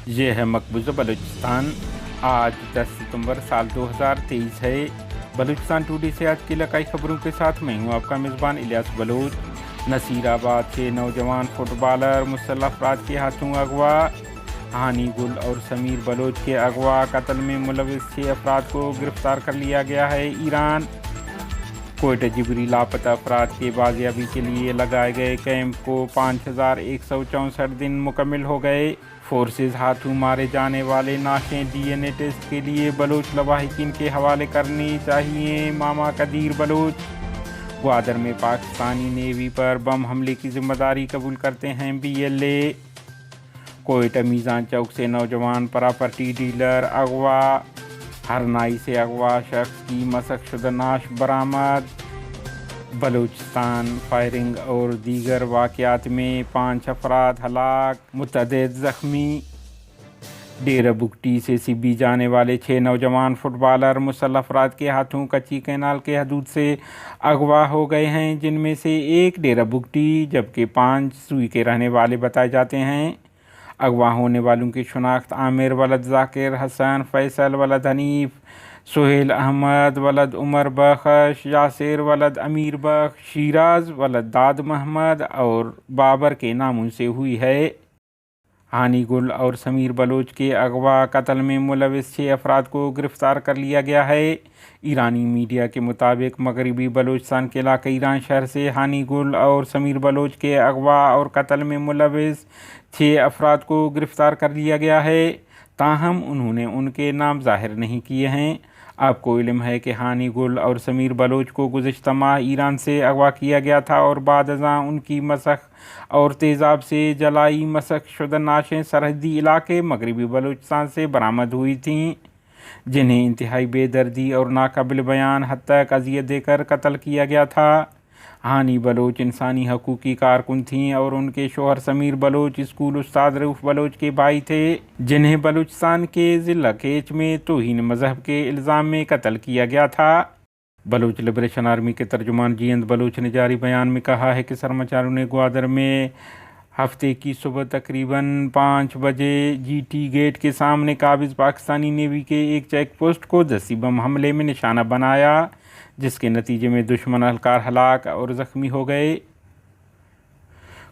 یہ ہے مقبوضہ بلوچستان۔ آج 10 ستمبر سال 2023 ہے۔ بلوچستان ٹوڈے سے آج کی علاقائی خبروں کے ساتھ میں ہوں آپ کا میزبان الیاس بلوچ۔ نصیر آباد کے نوجوان فٹ بالر مسلح افراد کے ہاتھوں اغوا۔ ہانی گل اور سمیر بلوچ کے اغوا قتل میں ملوث 6 افراد کو گرفتار کر لیا گیا ہے۔ ایران کوئٹہ جبری لاپتہ افراد کے بازیابی کے لیے لگائے گئے کیمپ کو 5164 دن مکمل ہو گئے۔ فورسز ہاتھوں مارے جانے والے نعشیں ڈی این اے ٹیسٹ کے لیے بلوچ لواحقین کے حوالے کرنی چاہیے۔ ماما قدیر بلوچ گوادر میں پاکستانی نیوی پر بم حملے کی ذمہ داری قبول کرتے ہیں بی ایل اے۔ کوئٹہ میزان چوک سے نوجوان پراپرٹی ڈیلر اغوا۔ ہرنائی سے اغوا شخص کی مسخ شدہ نعش برآمد۔ بلوچستان فائرنگ اور دیگر واقعات میں 5 افراد ہلاک، متعدد زخمی۔ ڈیرہ بگٹی سے سبی جانے والے 6 نوجوان فٹ بالر مسلح افراد کے ہاتھوں کچی کینال کے حدود سے اغوا ہو گئے ہیں، جن میں سے ایک ڈیرہ بگٹی جبکہ 5 سوئی کے رہنے والے بتائے جاتے ہیں۔ اغوا ہونے والوں کی شناخت عامر ولد ذاکر حسن، فیصل ولد حنیف، سہیل احمد ولد عمر بخش، یاسر ولد امیر بخش، شیراز ولد داد محمد اور بابر کے ناموں سے ہوئی ہے۔ ہانی گل اور سمیر بلوچ کے اغوا قتل میں ملوث 6 افراد کو گرفتار کر لیا گیا ہے۔ ایرانی میڈیا کے مطابق مغربی بلوچستان کے علاقہ ایران شہر سے ہانی گل اور سمیر بلوچ کے اغوا اور قتل میں ملوث 6 افراد کو گرفتار کر لیا گیا ہے، تاہم انہوں نے ان کے نام ظاہر نہیں کیے ہیں۔ آپ کو علم ہے کہ ہانی گل اور سمیر بلوچ کو گزشتہ ماہ ایران سے اغوا کیا گیا تھا اور بعد ازاں ان کی مسخ اور تیزاب سے جلائی مسخ شدہ نعشیں سرحدی علاقے مغربی بلوچستان سے برآمد ہوئی تھیں، جنہیں انتہائی بے دردی اور ناقابل بیان حد تک اذیت دے کر قتل کیا گیا تھا۔ ہانی بلوچ انسانی حقوق کی کارکن تھیں اور ان کے شوہر سمیر بلوچ اسکول استاد رؤف بلوچ کے بھائی تھے، جنہیں بلوچستان کے ضلع کیچ میں توہین مذہب کے الزام میں قتل کیا گیا تھا۔ بلوچ لبریشن آرمی کے ترجمان جینت بلوچ نے جاری بیان میں کہا ہے کہ سرماچاروں نے گوادر میں ہفتے کی صبح تقریباً 5 بجے جی ٹی گیٹ کے سامنے قابض پاکستانی نیوی کے ایک چیک پوسٹ کو دستی بم حملے میں نشانہ بنایا، جس کے نتیجے میں دشمن اہلکار ہلاک اور زخمی ہو گئے۔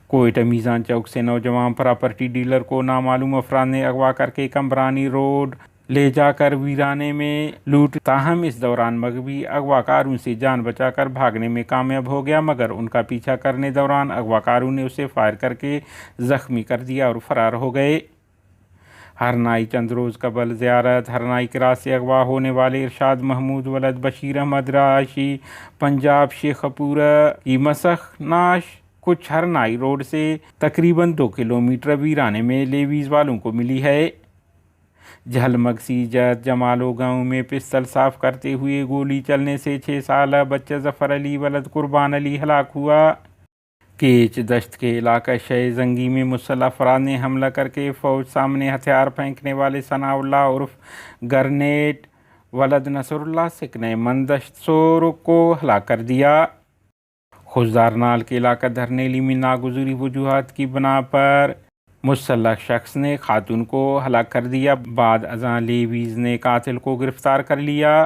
کوئٹہ میزان چوک سے نوجوان پراپرٹی ڈیلر کو نامعلوم افراد نے اغوا کر کے کمرانی روڈ لے جا کر ویرانے میں لوٹ، تاہم اس دوران مغوی اغوا کاروں سے جان بچا کر بھاگنے میں کامیاب ہو گیا، مگر ان کا پیچھا کرنے دوران اغوا کاروں نے اسے فائر کر کے زخمی کر دیا اور فرار ہو گئے۔ ہرنائی چند روز قبل زیارت ہرنائی کراس سے اغوا ہونے والے ارشاد محمود ولد بشیر احمد رہائشی پنجاب شیخ پورہ کی مسخ نعش کچھ ہرنائی روڈ سے تقریباً 2 کلومیٹر ویرانے میں لیویز والوں کو ملی ہے۔ جھلمگ سیجت جمالو گاؤں میں پستل صاف کرتے ہوئے گولی چلنے سے 6 سالہ بچہ ظفر علی ولد قربان علی ہلاک ہوا۔ کیچ دشت کے علاقہ شہ زنگی میں مسلح افراد نے حملہ کر کے فوج سامنے ہتھیار پھینکنے والے ثناء اللہ عرف گرنیٹ ولد نصر اللہ سکنے من دشت سور کو ہلاک کر دیا۔ خوزدار نال کے علاقہ دھرنیلی میں ناگزیری وجوہات کی بنا پر مسلح شخص نے خاتون کو ہلاک کر دیا، بعد ازاں لیویز نے قاتل کو گرفتار کر لیا۔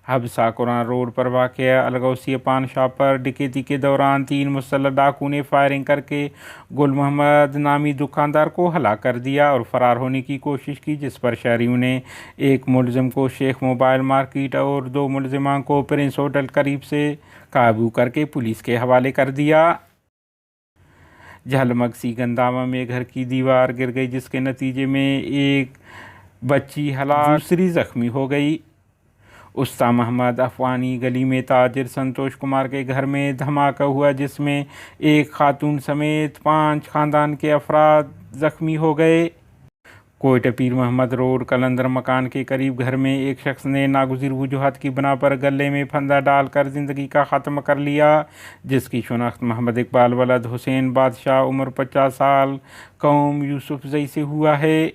حبسہ قرآن روڈ پر واقع الغوثیہ پان شاپ پر ڈکیتی کے دوران 3 مسلح ڈاکو نے فائرنگ کر کے گل محمد نامی دکاندار کو ہلاک کر دیا اور فرار ہونے کی کوشش کی، جس پر شہریوں نے ایک ملزم کو شیخ موبائل مارکیٹ اور 2 ملزمان کو پرنس ہوٹل قریب سے قابو کر کے پولیس کے حوالے کر دیا۔ جھلمگ سی گنداوا میں گھر کی دیوار گر گئی، جس کے نتیجے میں ایک بچی ہلاک دوسری زخمی ہو گئی۔ استا محمد افغانی گلی میں تاجر سنتوش کمار کے گھر میں دھماکہ ہوا، جس میں ایک خاتون سمیت 5 خاندان کے افراد زخمی ہو گئے۔ کوئٹہ پیر محمد روڈ قلندر مکان کے قریب گھر میں ایک شخص نے ناگزیر وجوہات کی بنا پر گلے میں پھندا ڈال کر زندگی کا خاتمہ کر لیا، جس کی شناخت محمد اقبال ولد حسین بادشاہ عمر 50 سال قوم یوسف زئی سے ہوا ہے۔